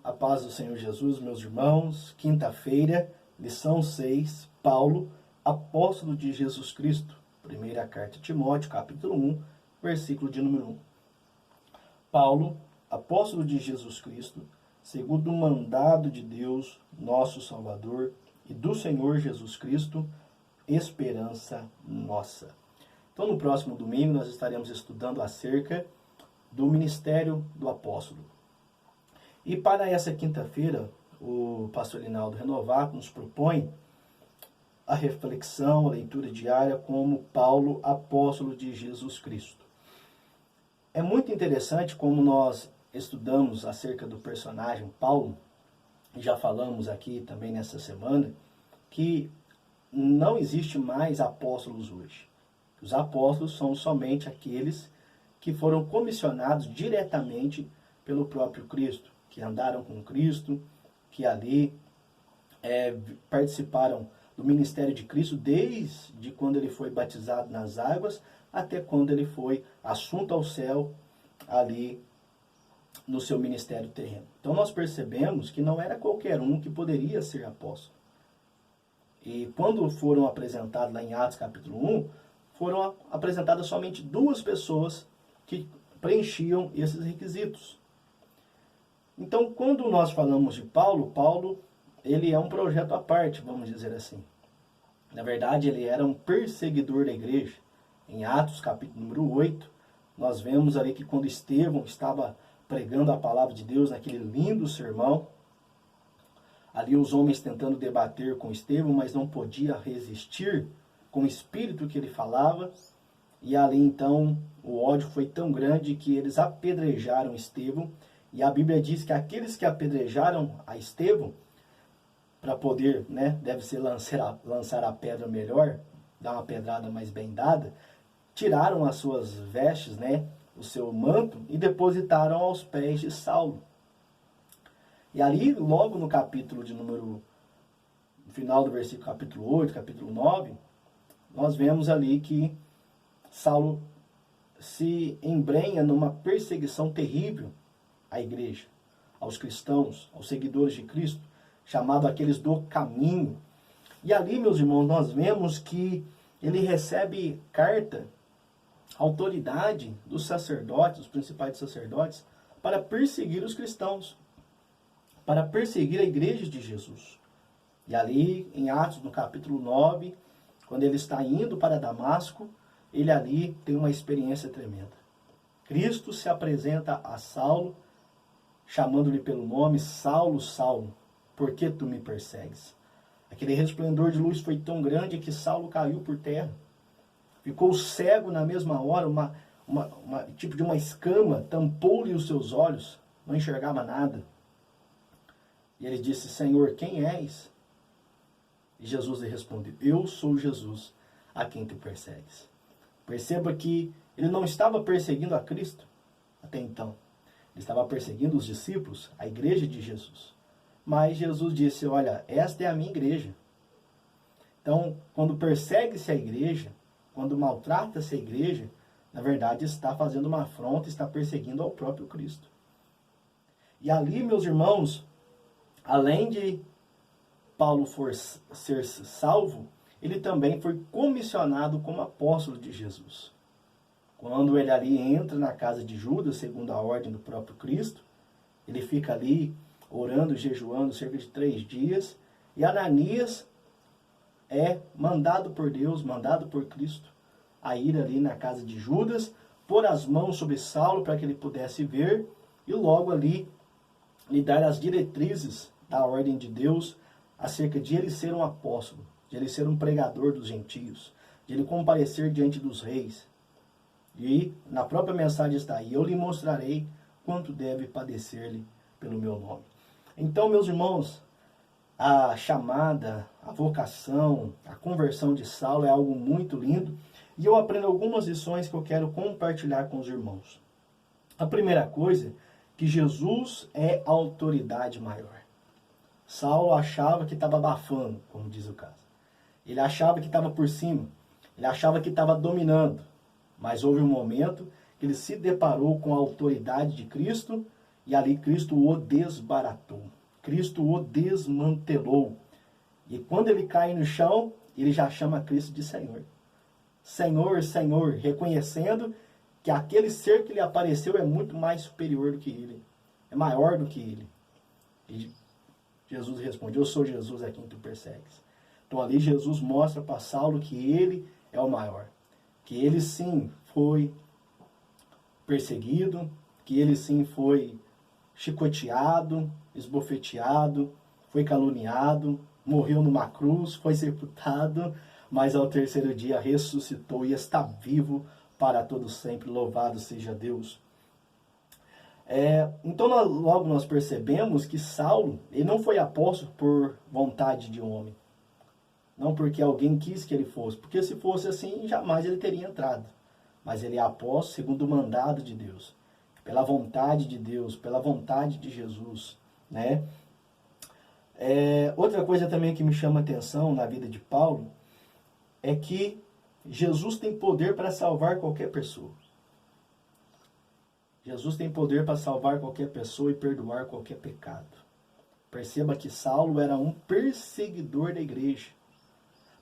A paz do Senhor Jesus, meus irmãos. Quinta-feira, lição 6, Paulo, apóstolo de Jesus Cristo. Primeira carta a Timóteo, capítulo 1, versículo de número 1. Paulo, apóstolo de Jesus Cristo, segundo o mandado de Deus, nosso Salvador, e do Senhor Jesus Cristo, esperança nossa. Então, no próximo domingo, nós estaremos estudando acerca do ministério do apóstolo. E para essa quinta-feira, o pastor Linaldo Renovato nos propõe a reflexão, a leitura diária como Paulo, apóstolo de Jesus Cristo. É muito interessante como nós estudamos acerca do personagem Paulo, e já falamos aqui também nessa semana, que não existe mais apóstolos hoje. Os apóstolos são somente aqueles que foram comissionados diretamente pelo próprio Cristo, que andaram com Cristo, que ali participaram do ministério de Cristo desde quando ele foi batizado nas águas até quando ele foi assunto ao céu ali no seu ministério terreno. Então nós percebemos que não era qualquer um que poderia ser apóstolo. E quando foram apresentados lá em Atos capítulo 1, foram apresentadas somente duas pessoas que preenchiam esses requisitos. Então, quando nós falamos de Paulo, ele é um projeto à parte, vamos dizer assim. Na verdade, ele era um perseguidor da igreja. Em Atos, capítulo número 8, nós vemos ali que quando Estevão estava pregando a palavra de Deus naquele lindo sermão, ali os homens tentando debater com Estevão, mas não podia resistir com o espírito que ele falava, e ali então o ódio foi tão grande que eles apedrejaram Estevão. E a Bíblia diz que aqueles que apedrejaram a Estevão, para poder, deve ser lançar a pedra melhor, dar uma pedrada mais bem dada, tiraram as suas vestes, o seu manto, e depositaram aos pés de Saulo. E ali, logo no capítulo no final do versículo capítulo 8, capítulo 9, nós vemos ali que Saulo se embrenha numa perseguição terrível à igreja, aos cristãos, aos seguidores de Cristo, chamado aqueles do caminho. E ali, meus irmãos, nós vemos que ele recebe carta, autoridade dos sacerdotes, dos principais sacerdotes, para perseguir os cristãos, para perseguir a igreja de Jesus. E ali, em Atos, no capítulo 9, quando ele está indo para Damasco, ele ali tem uma experiência tremenda. Cristo se apresenta a Saulo, chamando-lhe pelo nome: Saulo, Saulo, por que tu me persegues? Aquele resplendor de luz foi tão grande que Saulo caiu por terra. Ficou cego na mesma hora, tipo de uma escama, tampou-lhe os seus olhos, não enxergava nada. E ele disse: Senhor, quem és? E Jesus lhe respondeu: eu sou Jesus, a quem tu persegues. Perceba que ele não estava perseguindo a Cristo até então. Ele estava perseguindo os discípulos, a igreja de Jesus. Mas Jesus disse: olha, esta é a minha igreja. Então, quando persegue-se a igreja, quando maltrata-se a igreja, na verdade está fazendo uma afronta, está perseguindo ao próprio Cristo. E ali, meus irmãos, além de Paulo ser salvo, ele também foi comissionado como apóstolo de Jesus. Quando ele ali entra na casa de Judas, segundo a ordem do próprio Cristo, ele fica ali orando, jejuando cerca de 3 dias, e Ananias é mandado por Deus, mandado por Cristo, a ir ali na casa de Judas, pôr as mãos sobre Saulo para que ele pudesse ver, e logo ali lhe dar as diretrizes da ordem de Deus acerca de ele ser um apóstolo, de ele ser um pregador dos gentios, de ele comparecer diante dos reis. E na própria mensagem está: e eu lhe mostrarei quanto deve padecer-lhe pelo meu nome. Então, meus irmãos, a chamada, a vocação, a conversão de Saulo é algo muito lindo, e eu aprendo algumas lições que eu quero compartilhar com os irmãos. A primeira coisa, que Jesus é a autoridade maior. Saulo achava que estava abafando, como diz o caso. Ele achava que estava por cima. Ele achava que estava dominando. Mas houve um momento que ele se deparou com a autoridade de Cristo E ali Cristo o desbaratou. Cristo o desmantelou. E quando ele cai no chão, ele já chama Cristo de Senhor. Senhor, Senhor, reconhecendo que aquele ser que lhe apareceu é muito mais superior do que ele. É maior do que ele. E Jesus responde, eu sou Jesus a quem tu persegues. Então ali Jesus mostra para Saulo que ele é o maior. Que ele sim foi perseguido, que ele sim foi chicoteado, esbofeteado, foi caluniado, morreu numa cruz, foi sepultado, mas ao terceiro dia ressuscitou e está vivo para todo sempre. Louvado seja Deus. Então logo nós percebemos que Saulo, ele não foi apóstolo por vontade de homem. Não porque alguém quis que ele fosse. Porque se fosse assim, jamais ele teria entrado. Mas ele é apóstolo segundo o mandado de Deus. Pela vontade de Deus, pela vontade de Jesus. Né? Outra coisa também que me chama a atenção na vida de Paulo é que Jesus tem poder para salvar qualquer pessoa. Jesus tem poder para salvar qualquer pessoa e perdoar qualquer pecado. Perceba que Saulo era um perseguidor da igreja.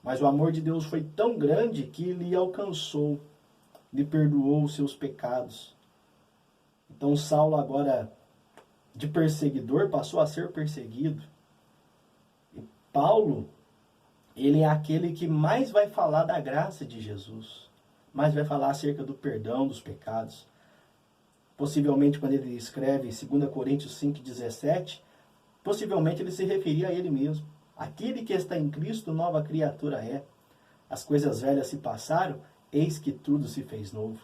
Mas o amor de Deus foi tão grande que lhe alcançou, lhe perdoou os seus pecados. Então Saulo agora, de perseguidor, passou a ser perseguido. E Paulo, ele é aquele que mais vai falar da graça de Jesus. Mais vai falar acerca do perdão dos pecados. Possivelmente quando ele escreve 2 Coríntios 5,17, possivelmente ele se referia a ele mesmo. Aquele que está em Cristo, nova criatura é. As coisas velhas se passaram, eis que tudo se fez novo.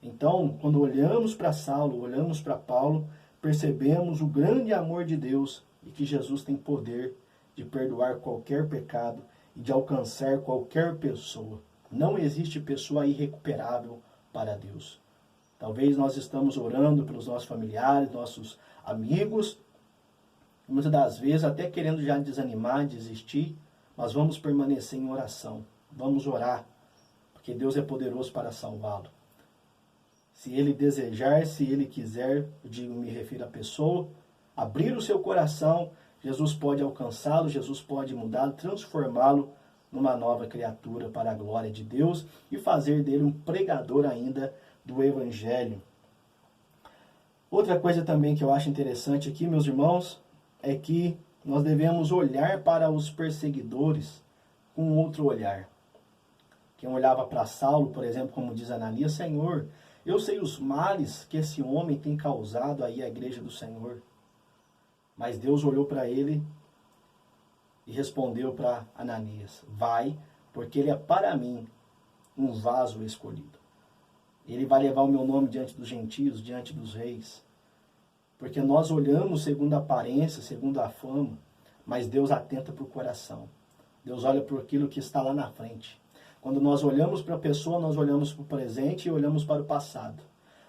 Então, quando olhamos para Saulo, olhamos para Paulo, percebemos o grande amor de Deus e que Jesus tem poder de perdoar qualquer pecado e de alcançar qualquer pessoa. Não existe pessoa irrecuperável para Deus. Talvez nós estamos orando pelos nossos familiares, nossos amigos, muitas das vezes até querendo já desanimar, desistir, mas vamos permanecer em oração. Vamos orar, porque Deus é poderoso para salvá-lo. Se ele desejar, se ele quiser, eu me refiro à pessoa, abrir o seu coração, Jesus pode alcançá-lo, Jesus pode mudá-lo, transformá-lo numa nova criatura para a glória de Deus e fazer dele um pregador ainda do Evangelho. Outra coisa também que eu acho interessante aqui, meus irmãos, é que nós devemos olhar para os perseguidores com outro olhar. Quem olhava para Saulo, por exemplo, como diz Ananias, Senhor, eu sei os males que esse homem tem causado aí à igreja do Senhor. Mas Deus olhou para ele e respondeu para Ananias, vai, porque ele é para mim um vaso escolhido. Ele vai levar o meu nome diante dos gentios, diante dos reis. Porque nós olhamos segundo a aparência, segundo a fama, mas Deus atenta para o coração. Deus olha para aquilo que está lá na frente. Quando nós olhamos para a pessoa, nós olhamos para o presente e olhamos para o passado.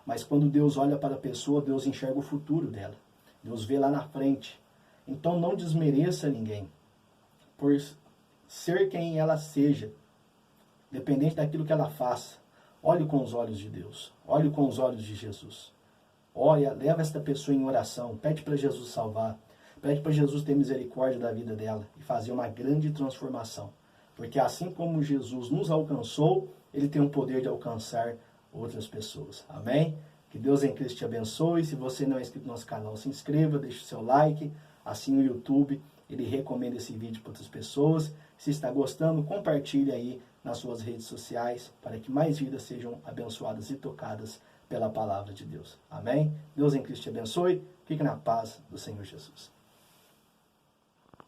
Mas quando Deus olha para a pessoa, Deus enxerga o futuro dela. Deus vê lá na frente. Então não desmereça ninguém, por ser quem ela seja, dependente daquilo que ela faça. Olhe com os olhos de Deus, olhe com os olhos de Jesus. Olha, leva esta pessoa em oração, pede para Jesus salvar, pede para Jesus ter misericórdia da vida dela e fazer uma grande transformação. Porque assim como Jesus nos alcançou, Ele tem o poder de alcançar outras pessoas. Amém? Que Deus em Cristo te abençoe. Se você não é inscrito no nosso canal, se inscreva, deixe o seu like. Assim o YouTube, ele recomenda esse vídeo para outras pessoas. Se está gostando, compartilhe aí nas suas redes sociais para que mais vidas sejam abençoadas e tocadas pela palavra de Deus. Amém? Deus em Cristo te abençoe. Fique na paz do Senhor Jesus.